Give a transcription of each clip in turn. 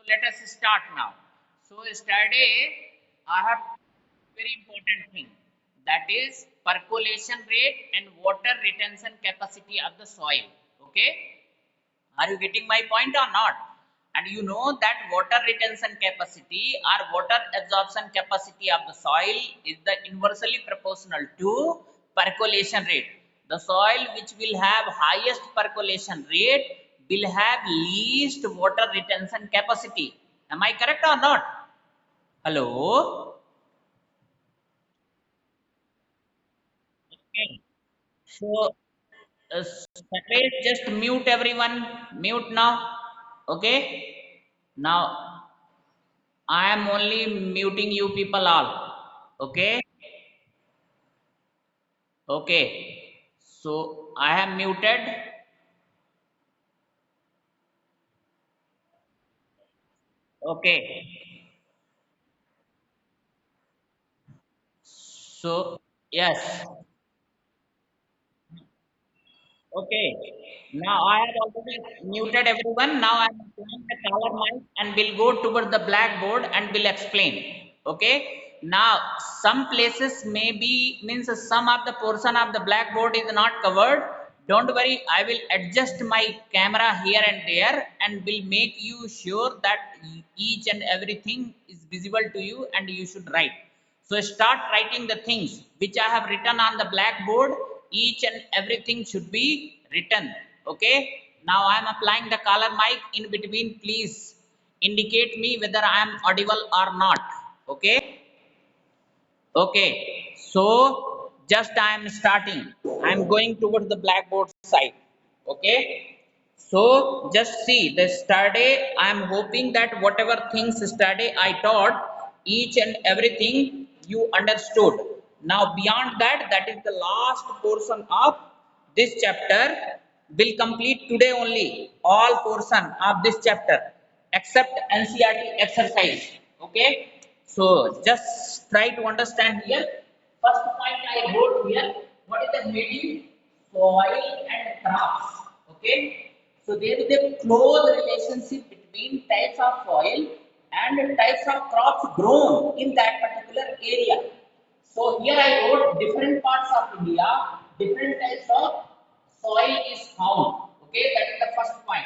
let us start now. So yesterday I have very important thing, that is percolation rate and water retention capacity of the soil. Okay, are you getting my point or not? And you know that water retention capacity or water absorption capacity of the soil is the inversely proportional to percolation rate. The soil which will have highest percolation rate will have least water retention capacity. Am I correct or not? Hello? Okay. So, separate, just mute everyone. Mute now. Okay. Now, I am only muting you people all. Okay. Okay. So, I am muted. Okay. So, yes. Okay. Now I have already muted everyone. Now I am applying the color mic and will go towards the blackboard and will explain. Okay. Now some places may be means some of the portion of the blackboard is not covered. Don't worry. I will adjust my camera here and there and will make you sure that each and everything is visible to you and you should write. So start writing the things which I have written on the blackboard. Each and everything should be written. Okay. Now I am applying the color mic in between. Please indicate me whether I am audible or not. Okay. Okay. So just I am starting. I am going towards the blackboard side. Okay. So just see the yesterday I am hoping that whatever things yesterday I taught, each and everything you understood. Now beyond that, that is the last portion of this chapter will complete today only. All portion of this chapter except NCERT exercise. Okay. So just try to understand here. First point I wrote here. What is the medium? Soil and crops. Okay. So there is a close relationship between types of soil and types of crops grown in that particular area. So here I wrote different parts of India, different types of soil is found. Okay, that is the first point.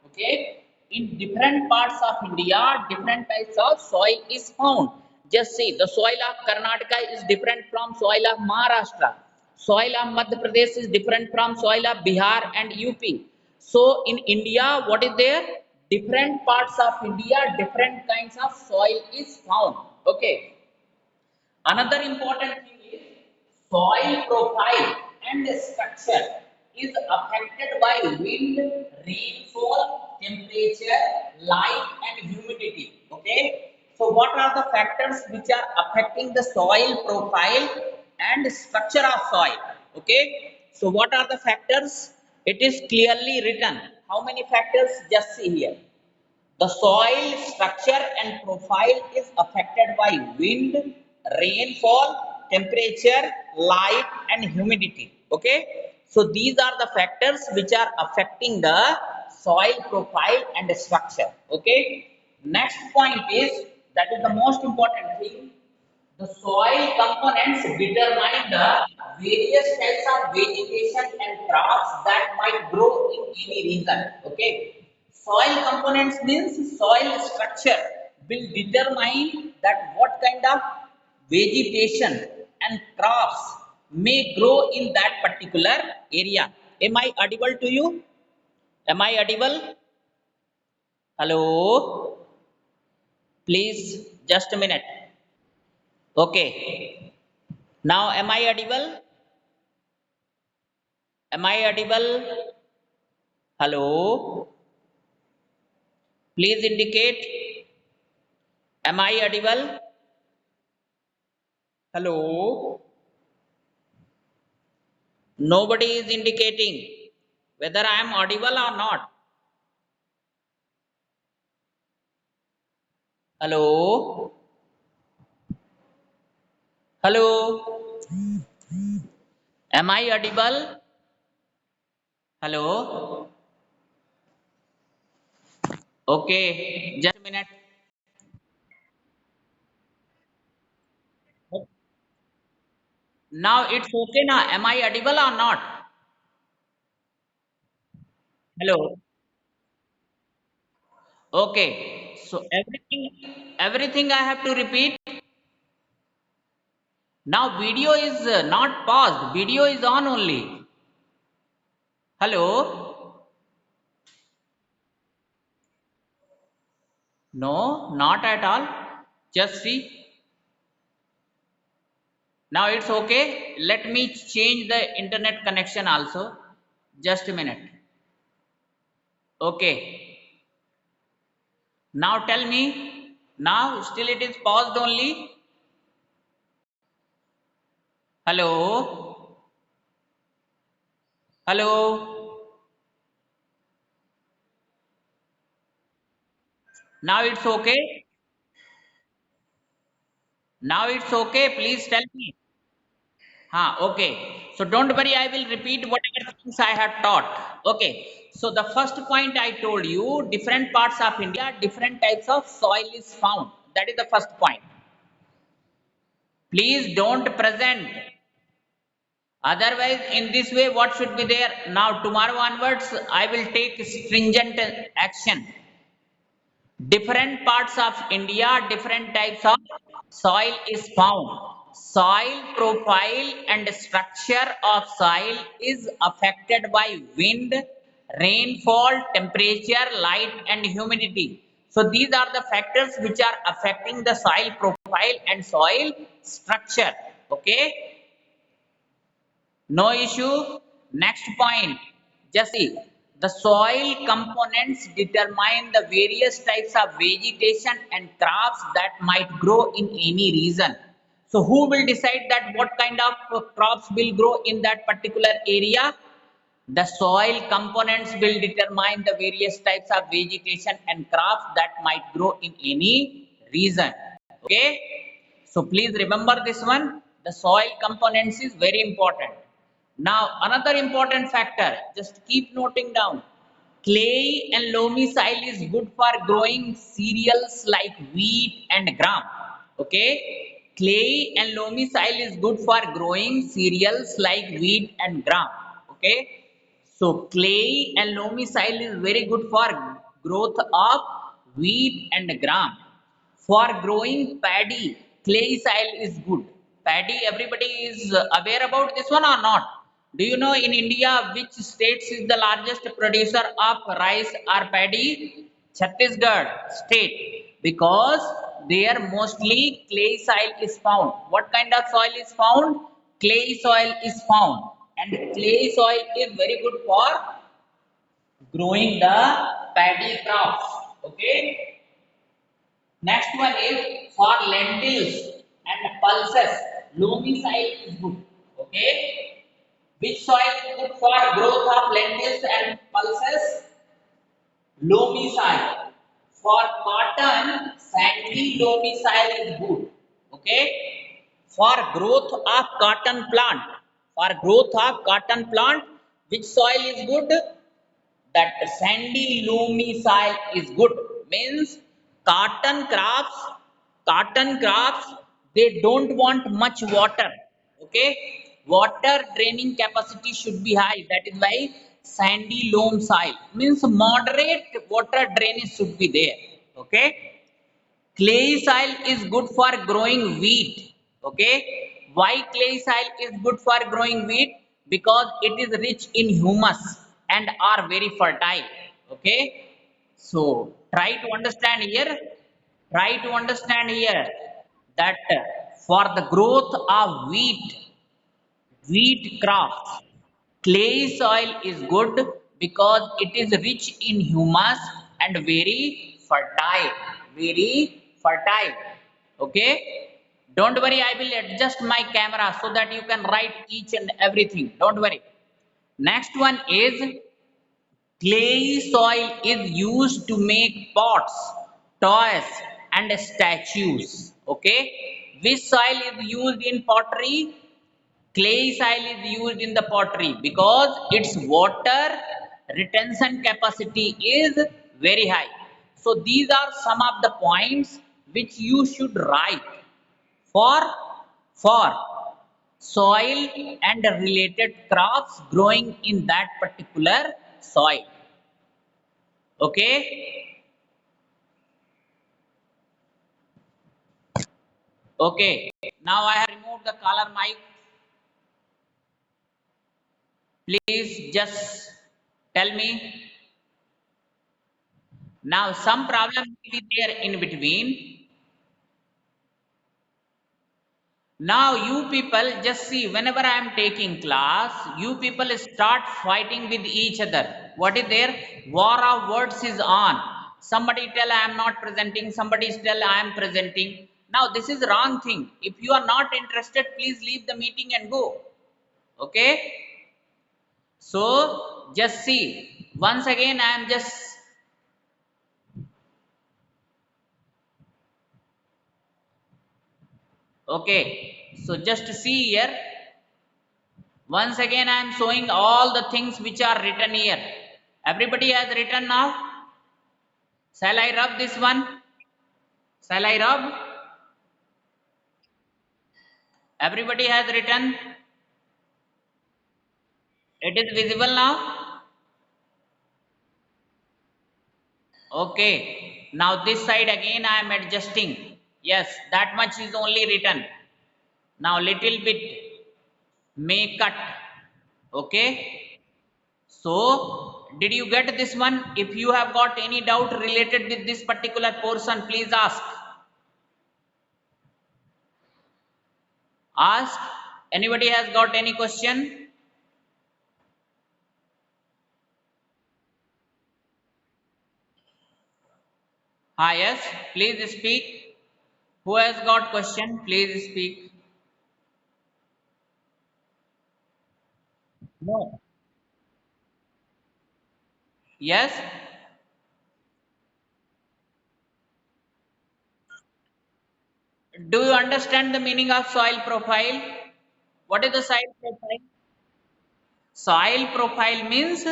Okay, in different parts of India, different types of soil is found. Just see, the soil of Karnataka is different from soil of Maharashtra. Soil of Madhya Pradesh is different from soil of Bihar and UP. So in India, what is there? Different parts of India, different kinds of soil is found. Okay. Another important thing is soil profile and structure is affected by wind, rainfall, temperature, light and humidity. Okay. So what are the factors which are affecting the soil profile and structure of soil? Okay. So what are the factors? It is clearly written. How many factors? Just see here. The soil structure and profile is affected by wind, rainfall, temperature, light and humidity. Okay. So these are the factors which are affecting the soil profile and structure. Okay. Next point is, that is the most important thing. The soil components determine the various types of vegetation and crops that might grow in any region. Okay. Soil components means soil structure will determine that what kind of vegetation and crops may grow in that particular area. Am I audible to you? Am I audible? Hello? Please, just a minute. Okay. Now, am I audible? Am I audible? Hello? Please indicate. Am I audible? Hello? Nobody is indicating whether I am audible or not. Hello? Hello? Am I audible? Hello? Okay, just a minute. minute. Now it's okay now. Am I audible or not? Hello. Okay. So everything I have to repeat. Now video is not paused. Video is on only. Hello. No, not at all. Just see. Now it's okay. Let me change the internet connection also. Just a minute. Okay. Now tell me. Now still it is paused only. Hello. Hello. Now it's okay. Now it's okay. Please tell me. Okay. So don't worry. I will repeat whatever things I have taught. Okay. So the first point I told you, different parts of India, different types of soil is found. That is the first point. Please don't present. Otherwise, in this way, what should be there? Now, tomorrow onwards, I will take stringent action. Different parts of India, different types of soil is found. Soil profile and structure of soil is affected by wind, rainfall, temperature, light, and humidity. So these are the factors which are affecting the soil profile and soil structure. Okay. No issue. Next point. Just see. The soil components determine the various types of vegetation and crops that might grow in any region. So who will decide that what kind of crops will grow in that particular area? The soil components will determine the various types of vegetation and crops that might grow in any region. Okay. So please remember this one. The soil components is very important. Now another important factor, just keep noting down. Clay and loamy soil is good for growing cereals like wheat and gram. Okay. Clay and loamy soil is good for growing cereals like wheat and gram. Okay. So clay and loamy soil is very good for growth of wheat and gram. For growing paddy, clay soil is good. Paddy, everybody is aware about this one or not? Do you know in India which states is the largest producer of rice or paddy? Chhattisgarh state. Because there mostly clay soil is found. What kind of soil is found? Clay soil is found. And clay soil is very good for growing the paddy crops. Okay. Next one is for lentils and pulses. Loamy soil is good. Okay. Which soil is good for growth of lentils and pulses? Loamy soil. For cotton, sandy loamy soil is good. Okay. For growth of cotton plant. For growth of cotton plant, which soil is good? That sandy loamy soil is good. Means cotton crops cotton crops they don't want much water. Okay. Water draining capacity should be high. That is why sandy loam soil means moderate water drainage should be there. Okay. Clay soil is good for growing wheat. Okay. Why clay soil is good for growing wheat? Because it is rich in humus and are very fertile. Okay. So try to understand here. Try to understand here that for the growth of wheat crops, clay soil is good because it is rich in humus and very fertile. Very fertile. Okay. Don't worry, I will adjust my camera so that you can write each and everything. Don't worry. Next one is clay soil is used to make pots, toys, and statues. Okay. Which soil is used in pottery? Clay soil is used in the pottery because its water retention capacity is very high. So these are some of the points which you should write for for soil and related crops growing in that particular soil. Okay. Okay, now I have removed the color mic. Please just tell me. Now some problem will be there in between. Now you people just see, whenever I am taking class, you people start fighting with each other. What is there? War of words is on. Somebody tell I am not presenting, somebody tell I am presenting. Now this is wrong thing. If you are not interested, please leave the meeting and go. Okay? So just see, once again I am just, okay, so just see here, once again I am showing all the things which are written here. Everybody has written now. Shall I rub this one? Shall I rub? Everybody has written. It is visible now. Okay, now this side again I am adjusting. Yes, that much is only written. Now little bit may cut. Okay. So, did you get this one? If you have got any doubt related with this particular portion, please ask. Ask. Anybody has got any question? Ah, yes. Please speak. Who has got question? Please speak. No. Yes. Do you understand the meaning of soil profile? What is the soil profile? Soil profile means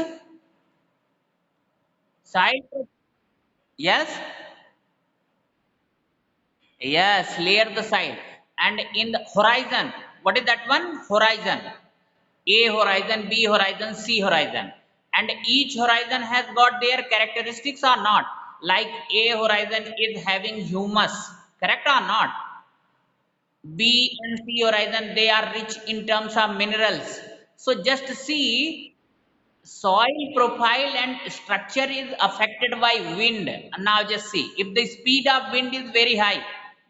soil. Yes. Yes, layer the side. And in the horizon, what is that one? Horizon. A horizon, B horizon, C horizon. And each horizon has got their characteristics or not. Like A horizon is having humus, correct or not? B and C horizon, they are rich in terms of minerals. So just see, soil profile and structure is affected by wind. Now just see, if the speed of wind is very high,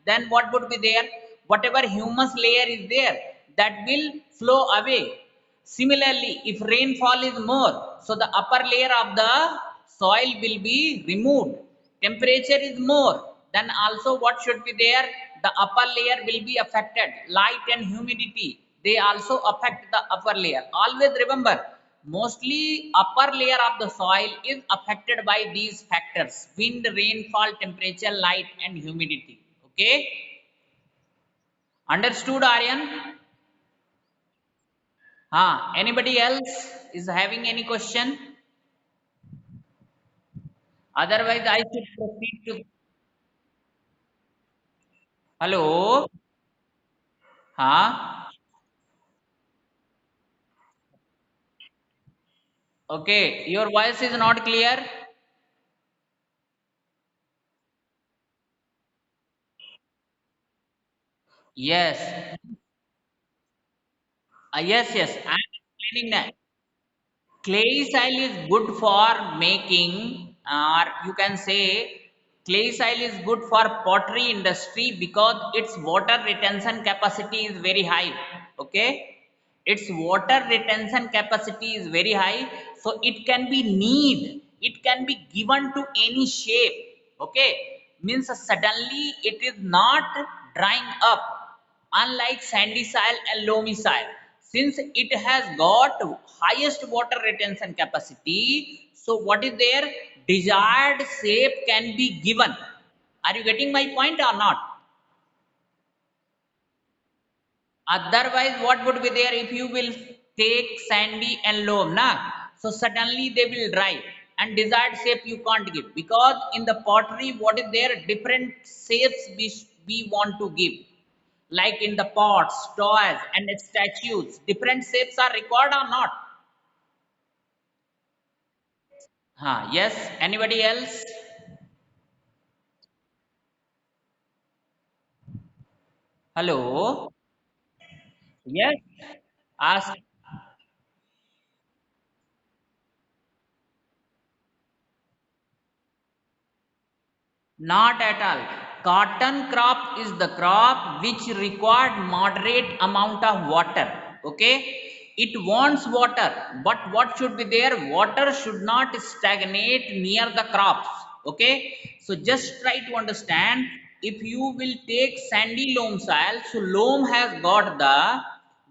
then what would be there? Whatever humus layer is there, that will flow away. Similarly, if rainfall is more, so the upper layer of the soil will be removed. Temperature is more, then also what should be there? The upper layer will be affected. Light and humidity, they also affect the upper layer. Always remember, mostly upper layer of the soil is affected by these factors: wind, rainfall, temperature, light and humidity. Okay, understood, Aryan? Anybody else is having any question? Otherwise I should proceed to, hello. huh okay, your voice is not clear. Yes. Yes, I'm explaining that. Clay soil is good for making, or you can say clay soil is good for pottery industry because its water retention capacity is very high. Okay, its water retention capacity is very high, so it can be knead, it can be given to any shape. Okay, means suddenly it is not drying up, unlike sandy soil and loamy soil. Since it has got highest water retention capacity, so what is there? Desired shape can be given. Are you getting my point or not? Otherwise what would be there? If you will take sandy and loam, na, so suddenly they will dry, and desired shape you can't give, because in the pottery what is there, different shapes we want to give, like in the pots, toys and statues, different shapes are required or not? Yes, anybody else? Hello. Yes, ask. Not at all. Cotton crop is the crop which required moderate amount of water. Okay, it wants water, but what should be there? Water should not stagnate near the crops. Okay, so just try to understand. If you will take sandy loam soil, so loam has got the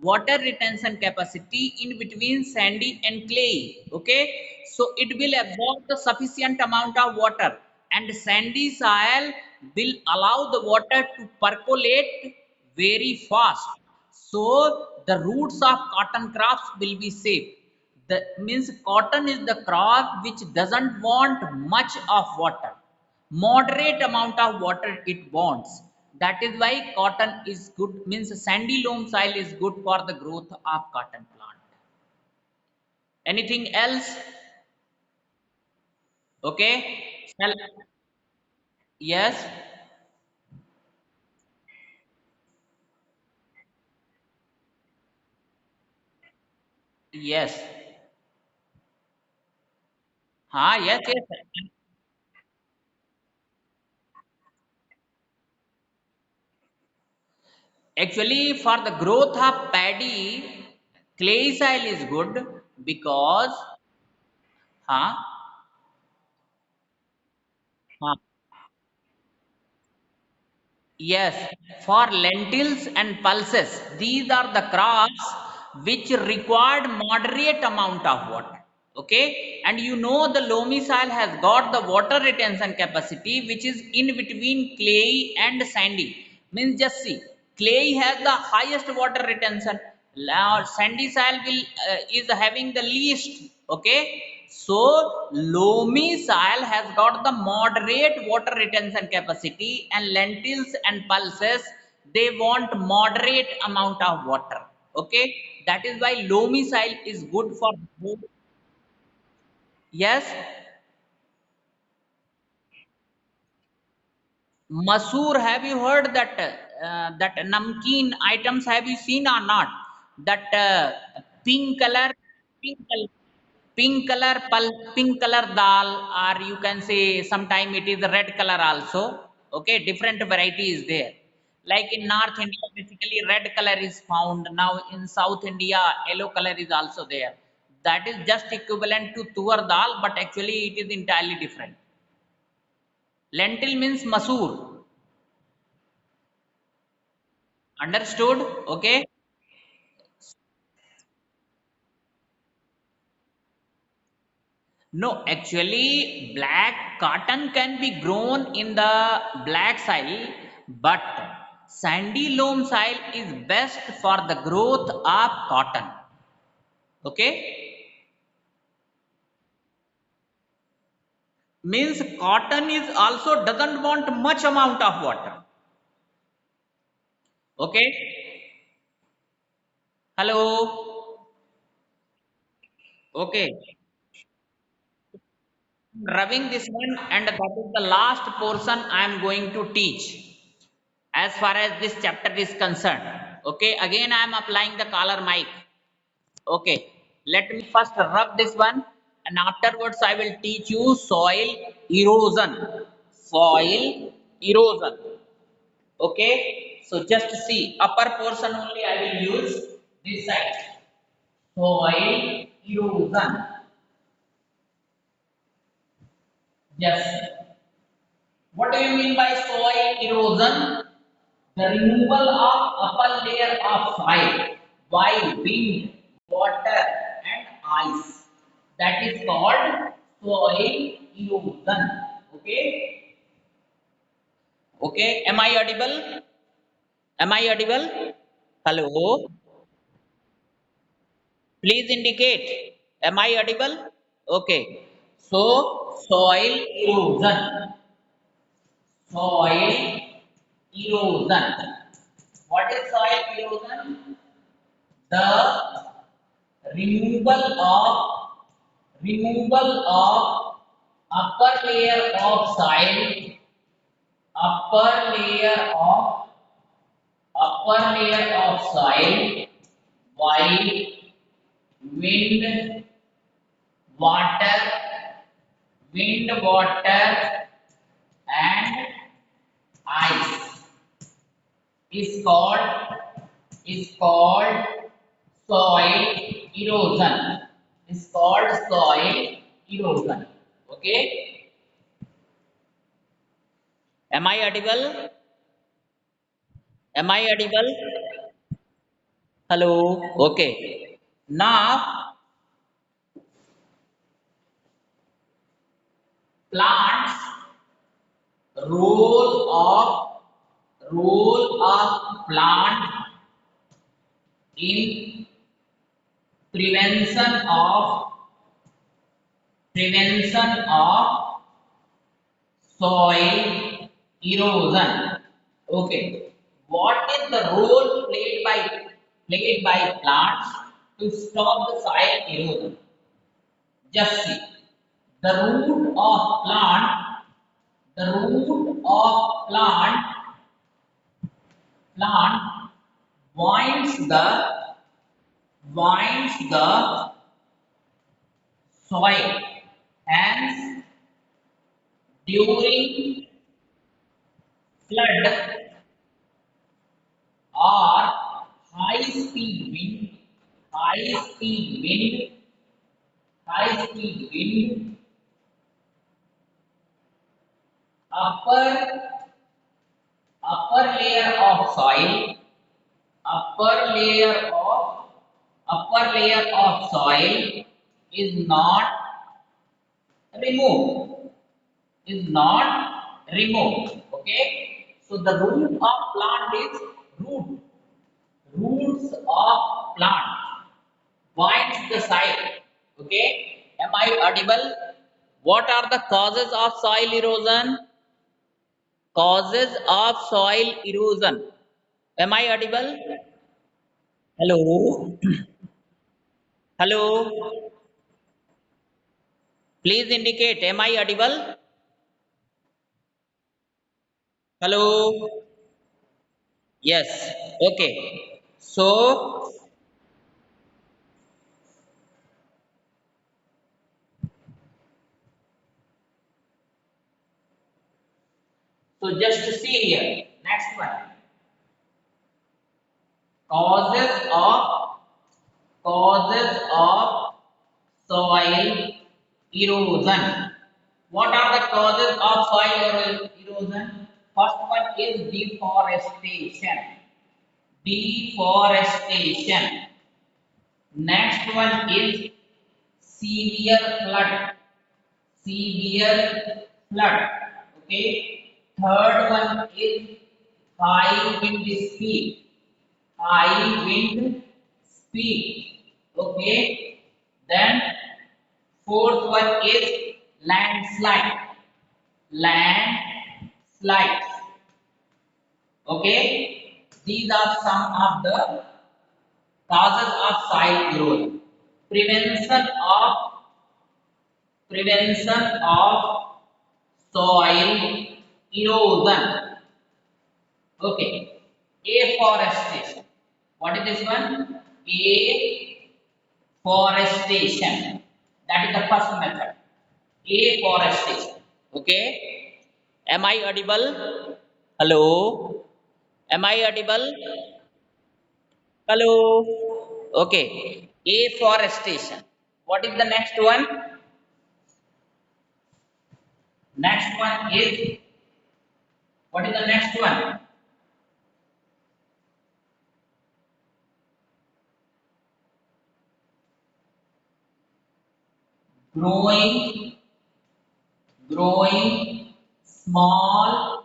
water retention capacity in between sandy and clay. Okay, so it will absorb the sufficient amount of water, and sandy soil will allow the water to percolate very fast, so the roots of cotton crops will be safe. That means cotton is the crop which doesn't want much of water, moderate amount of water it wants. That is why cotton is good, means sandy loam soil is good for the growth of cotton plant. Anything else? Okay. Shall, yes, yes. Yes, yes. Actually, for the growth of paddy, clay soil is good because, huh, huh, yes, for lentils and pulses, these are the crops which required moderate amount of water. Okay, and you know the loamy soil has got the water retention capacity which is in between clay and sandy. Means just see, clay has the highest water retention. Sandy soil will is having the least. Okay, so loamy soil has got the moderate water retention capacity, and lentils and pulses they want moderate amount of water. Okay, that is why loamy soil is good for both. Yes, Masoor, have you heard that that namkeen items have you seen or not? That pink color, pink color, pink color dal, or you can say sometime it is red color also. Okay, different variety is there. Like in North India, basically red color is found. Now in South India, yellow color is also there. That is just equivalent to tur dal, but actually it is entirely different. Lentil means masoor. Understood? Okay. No, actually, black cotton can be grown in the black soil, but sandy loam soil is best for the growth of cotton. Okay, means cotton is also doesn't want much amount of water. Okay, hello. Okay, rubbing this one, and that is the last portion I am going to teach as far as this chapter is concerned. Okay, again I am applying the collar mic. Okay, let me first rub this one, and afterwards I will teach you soil erosion. Soil erosion. Okay, so just see, upper portion only I will use this side. Soil erosion. Yes. What do you mean by soil erosion? The removal of upper layer of soil by wind, water, and ice. That is called soil erosion. Okay? Okay. Am I audible? Am I audible? Hello? Please indicate. Am I audible? Okay. So soil erosion. Soil erosion. What is soil erosion? The removal of upper layer of soil, upper layer of soil while wind, water, and ice is called soil erosion. Is called soil erosion. Okay. Am I audible? Am I audible? Hello. Okay. Now plants role of plant in prevention of soil erosion. Okay. What is the role played by plants to stop the soil erosion? Just see. The root of plant, the root of plant binds the soil. Hence, during flood or high speed wind, high speed wind, high speed wind, upper layer of soil, upper layer of soil is not removed, okay. So the root of plant is roots of plant binds the soil, okay. Am I audible? What are the causes of soil erosion? Causes of soil erosion. Am I audible? Hello. Hello. Please indicate. Am I audible? Hello. Yes. Okay. So just to see here. Next one. Causes of soil erosion. What are the causes of soil erosion? First one is deforestation. Deforestation. Next one is severe flood. Severe flood. Okay. Third one is high wind speed. High wind speed. Okay. Then fourth one is landslide. Landslides. Okay. These are some of the causes of soil erosion. Prevention of soil erosion. Okay. Afforestation. What is this one? Afforestation. That is the first method. Afforestation. Okay. Am I audible? Hello. Am I audible? Hello. Okay. Afforestation. What is the next one? Next one is, what is the next one? Growing, small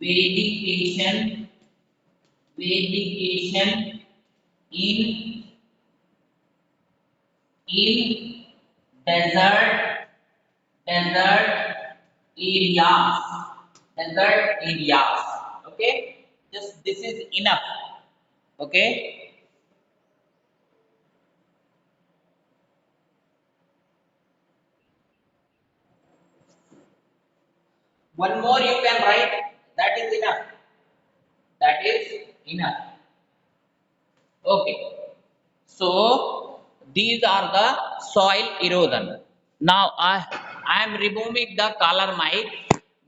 vegetation, in in desert Desert areas. Desert areas. Okay. Just this is enough. Okay. One more you can write. That is enough. That is enough. Okay. So these are the soil erosion. Now I am removing the color mic.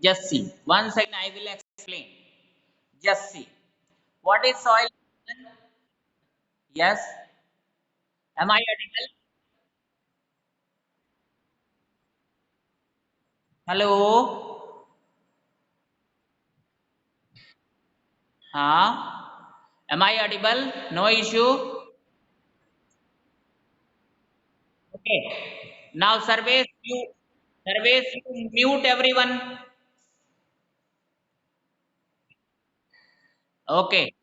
Just see. One second I will explain. Just see. What is soil erosion? Yes. Am I audible? Hello. Huh? Am I audible? No issue. Okay. Now surveys you mute everyone. Okay.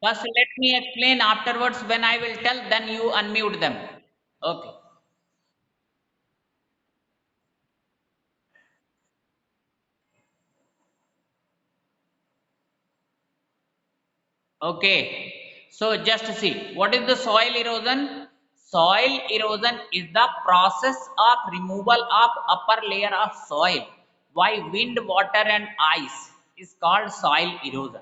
First let me explain afterwards when I will tell then you unmute them. Okay. Okay. So just see what is the soil erosion? Soil erosion is the process of removal of upper layer of soil by wind, water and ice is called soil erosion.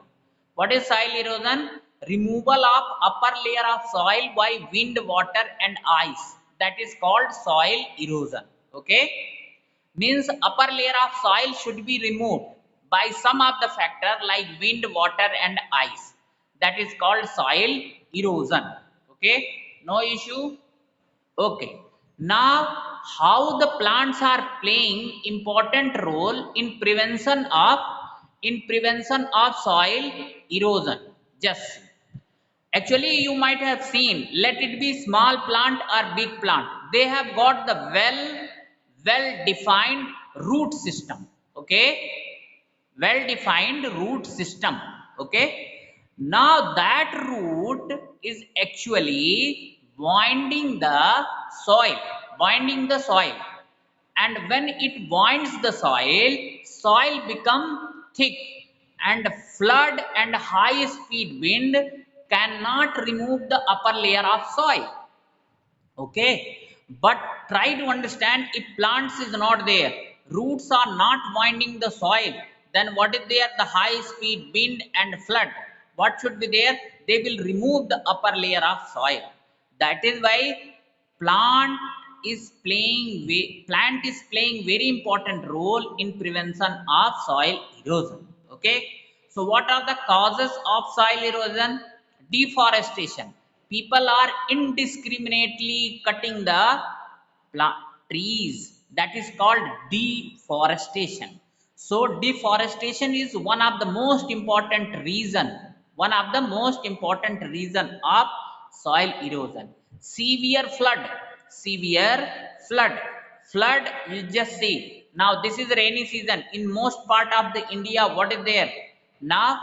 What is soil erosion? Removal of upper layer of soil by wind, water and ice. That is called soil erosion. Okay. Means upper layer of soil should be removed by some of the factor like wind, water and ice. That is called soil erosion. Okay, no issue. Okay, now how the plants are playing important role in prevention of soil erosion. Just actually, you might have seen, let it be small plant or big plant, they have got the well defined root system. Okay, well defined root system. Okay, now that root is actually soil, winding the soil, and when it winds the soil become thick, and flood and high speed wind cannot remove the upper layer of soil. Okay, but try to understand, if plants is not there, roots are not winding the soil, then what is there? The high speed wind and flood, what should be there? They will remove the upper layer of soil. That is why plant plant is playing very important role in prevention of soil erosion. Okay, so what are the causes of soil erosion? Deforestation. People are indiscriminately cutting the trees. That is called deforestation. So deforestation is one of the most important reason of soil erosion. Severe flood. Flood, you just see, now this is rainy season in most part of the India. What is there now?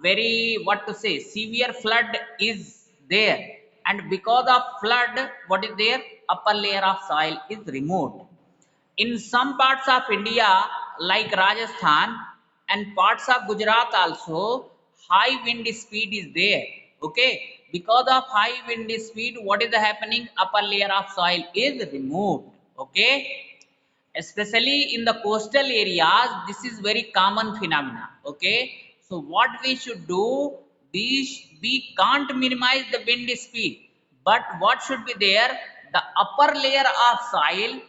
Very, what to say, severe flood is there, and because of flood, what is there? Upper layer of soil is removed. In some parts of India like Rajasthan and parts of Gujarat also, high wind speed is there. Okay, because of high wind speed, what is happening? Upper layer of soil is removed. Okay, especially in the coastal areas, this is very common phenomena. Okay, so what we should do, we can't minimize the wind speed, but what should be there? The upper layer of soil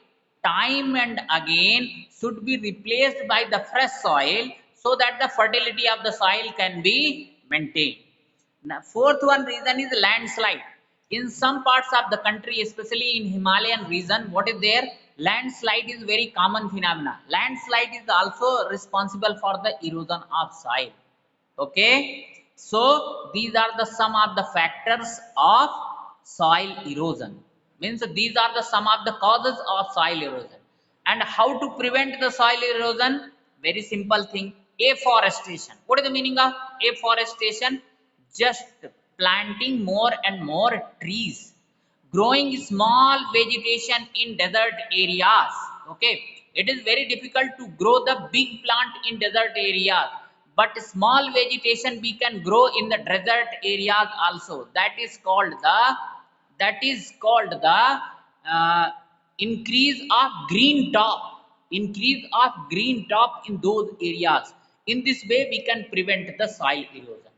time and again should be replaced by the fresh soil, so that the fertility of the soil can be maintained. Now, fourth one reason is landslide. In some parts of the country, especially in Himalayan region, what is there? Landslide is very common phenomena. Landslide is also responsible for the erosion of soil. Okay, so these are the some of the factors of soil erosion. Means these are the some of the causes of soil erosion. And how to prevent the soil erosion? Very simple thing. Afforestation. What is the meaning of afforestation? Just planting more and more trees, growing small vegetation in desert areas. Okay, It is very difficult to grow the big plant in desert areas, but small vegetation we can grow in the desert areas also. That is called the increase of green top. Increase of green top in those areas. In this way, we can prevent the soil erosion.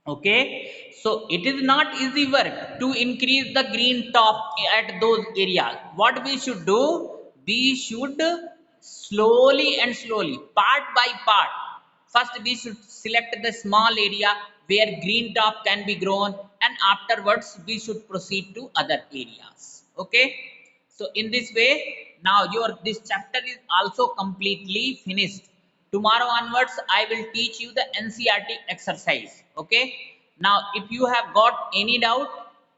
Okay, so it is not easy work to increase the green top at those areas. What we should do, we should slowly and slowly, part by part. First we should select the small area where green top can be grown, and afterwards we should proceed to other areas. Okay, so in this way, now your this chapter is also completely finished. Tomorrow onwards, I will teach you the NCERT exercise. Okay. Now, if you have got any doubt,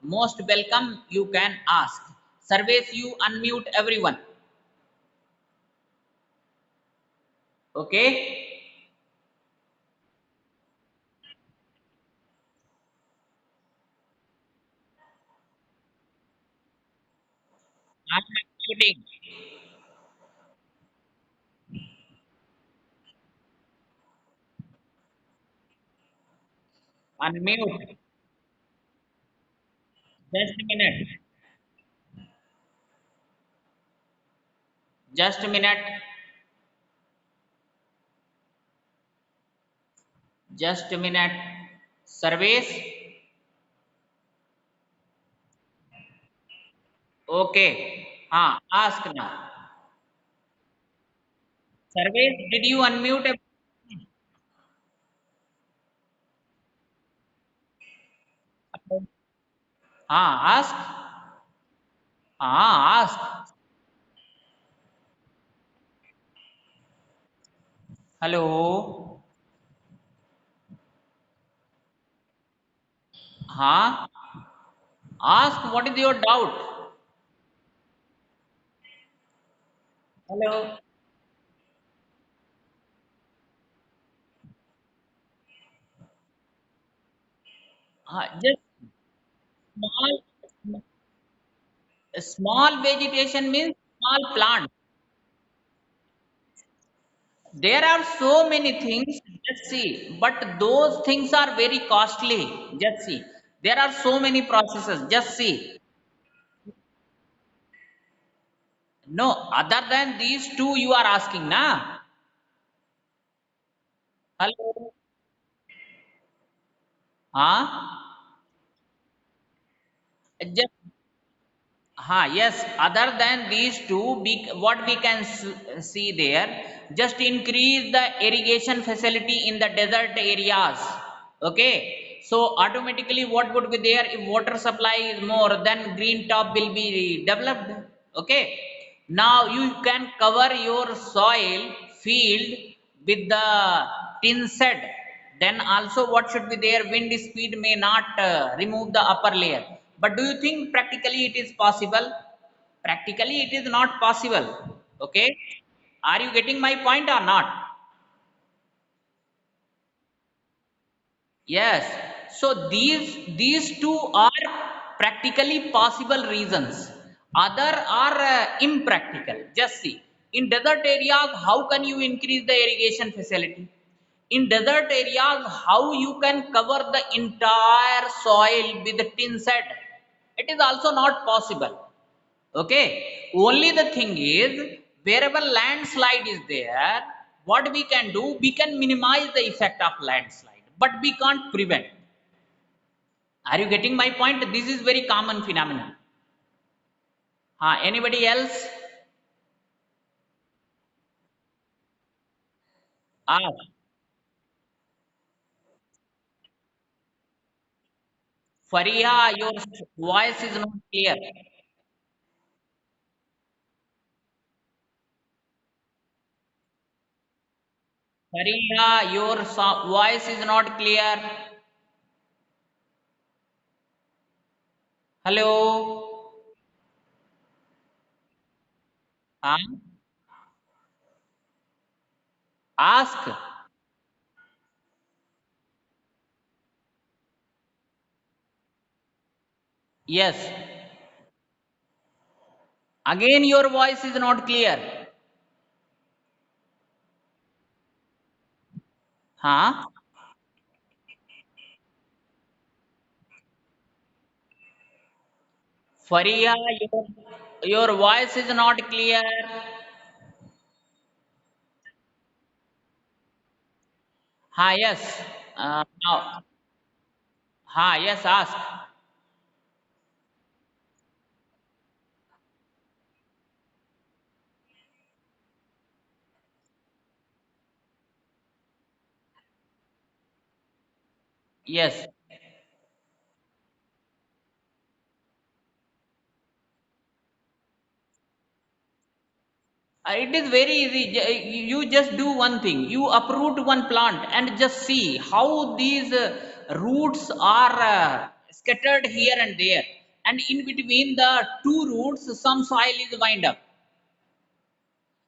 most welcome. You can ask. Service, you unmute everyone. Okay. I'm unmuting. Unmute. Just a minute. Just a minute. Just a minute. Service. Okay. Ask now. Service, did you unmute? Ask. Ask. Hello. Huh? Ask what is your doubt. Hello. Just small, small vegetation means small plant. There are so many things. Just see, but those things are very costly. Just see, there are so many processes. Just see. No, other than these two, you are asking, na? Hello. Huh? Just yes, other than these two, what we can see there, just increase the irrigation facility in the desert areas. Okay, so automatically what would be there, if water supply is more, then green top will be developed. Okay, now you can cover your soil field with the tin shed. Then also what should be there, wind speed may not remove the upper layer. But do you think practically it is possible? Practically it is not possible. Okay, are you getting my point or not? Yes. So these two are practically possible reasons. Other are impractical. Just see. In desert areas, how can you increase the irrigation facility? In desert areas, how you can cover the entire soil with a tin shed? It is also not possible. Okay. Only the thing is, wherever landslide is there, what we can do, we can minimize the effect of landslide, but we can't prevent. Are you getting my point? This is very common phenomenon. Anybody else? Ah, Fariha, your voice is not clear. Fariha, your voice is not clear. Hello. Huh? Ask. Yes. Again, your voice is not clear. Huh? Faria, your voice is not clear. Yes. Now, yes, ask. Yes. It is very easy. You just do one thing. You uproot one plant and just see how these roots are scattered here and there. And in between the two roots, some soil is wind up.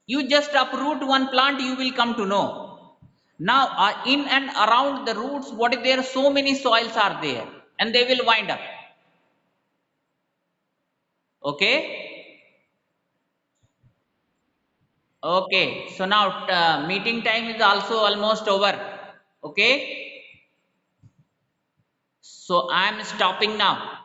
You just uproot one plant, you will come to know. Now, in and around the roots, what is there? So many soils are there, and they will wind up. Okay. Okay. So now meeting time is also almost over. Okay. So I am stopping now.